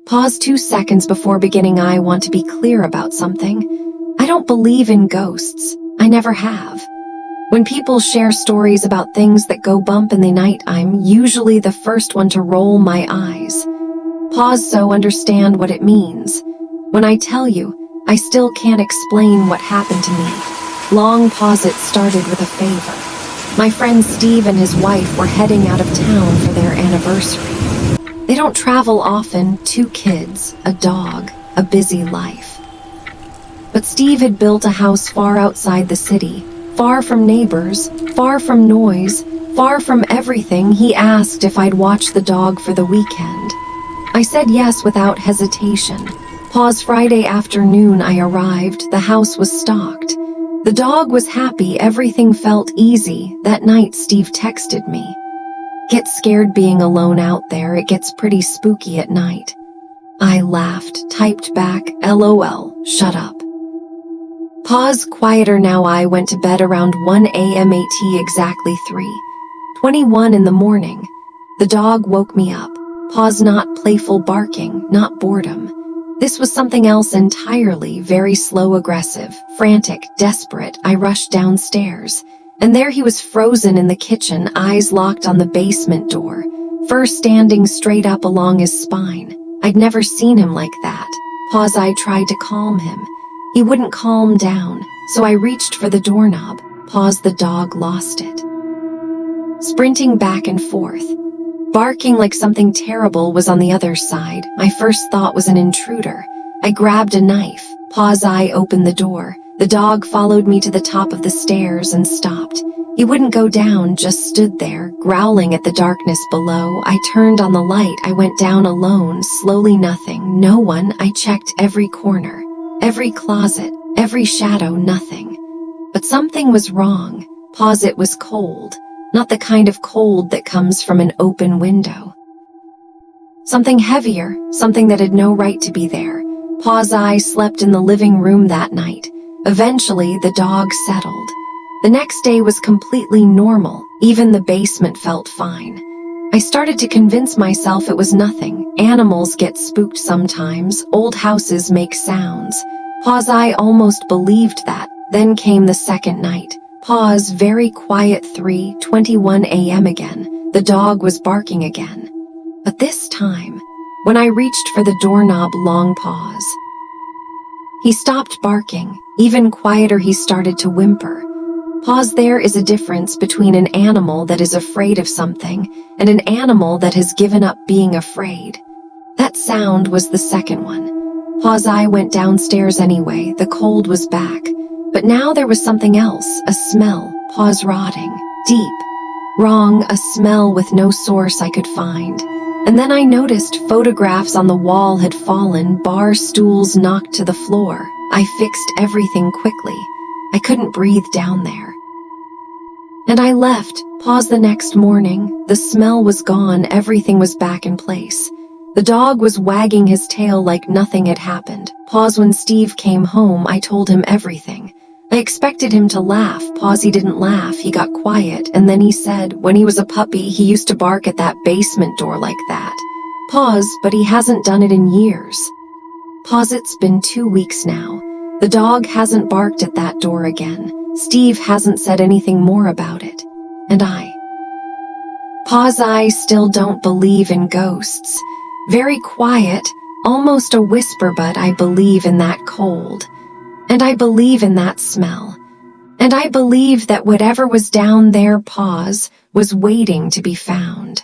Pause 2 seconds before beginning. I want to be clear about something. I don't believe in ghosts. I never have. When people share stories about things that go bump in the night, I'm usually the first one to roll my eyes. Pause so understand what it means. When I tell you, I still can't explain what happened to me. Long pause. It started with a favor. My friend Steve and his wife were heading out of town for their anniversary. They don't travel often, 2 kids, a dog, a busy life. But Steve had built a house far outside the city, far from neighbors, far from noise, far from everything. He asked if I'd watch the dog for the weekend. I said yes without hesitation. Pause. Friday afternoon I arrived. The house was stocked. The dog was happy. Everything felt easy. That night Steve texted me. Get scared being alone out there. It gets pretty spooky at night. I laughed, typed back, LOL, shut up. Pause. Quieter now. I went to bed around 1 a.m. at exactly 3:21 in the morning. The dog woke me up. Pause. Not playful barking, not boredom. This was something else entirely. Very slow, aggressive, frantic, desperate. I rushed downstairs, and there he was, frozen in the kitchen, eyes locked on the basement door, fur standing straight up along his spine. I'd never seen him like that. Pause. I tried to calm him. He wouldn't calm down, so I reached for the doorknob. Pause. The dog lost it, sprinting back and forth, barking like something terrible was on the other side. My first thought was an intruder. I grabbed a knife. Pause. I opened the door. The dog followed me to the top of the stairs and stopped. He wouldn't go down, just stood there, growling at the darkness below. I turned on the light. I went down alone, slowly. Nothing, no one. I checked every corner, every closet, every shadow, nothing. But something was wrong. Pause. It was cold. Not the kind of cold that comes from an open window. Something heavier, something that had no right to be there. Pause. I slept in the living room that night. Eventually, the dog settled. The next day was completely normal. Even the basement felt fine. I started to convince myself it was nothing. Animals get spooked sometimes. Old houses make sounds. Pause. I almost believed that. Then came the second night. Pause. Very quiet. 3:21 a.m. again. The dog was barking again. But this time, when I reached for the doorknob, long pause. He stopped barking. Even quieter, he started to whimper. Pause. There is a difference between an animal that is afraid of something and an animal that has given up being afraid. That sound was the second one. Pause. I went downstairs anyway. The cold was back. But now there was something else, a smell. Pause. Rotting, deep, wrong, a smell with no source I could find. And then I noticed photographs on the wall had fallen, bar stools knocked to the floor. I fixed everything quickly. I couldn't breathe down there. And I left. Pause. The next morning, the smell was gone. Everything was back in place. The dog was wagging his tail like nothing had happened. Pause. When Steve came home, I told him everything. I expected him to laugh. Pause. He didn't laugh. He got quiet, and then he said, when he was a puppy, he used to bark at that basement door like that. Pause. But he hasn't done it in years. Pause. It's been 2 weeks now. The dog hasn't barked at that door again. Steve hasn't said anything more about it. And Pause. I still don't believe in ghosts. Very quiet, almost a whisper, but I believe in that cold. And I believe in that smell. And I believe that whatever was down there, pause, was waiting to be found.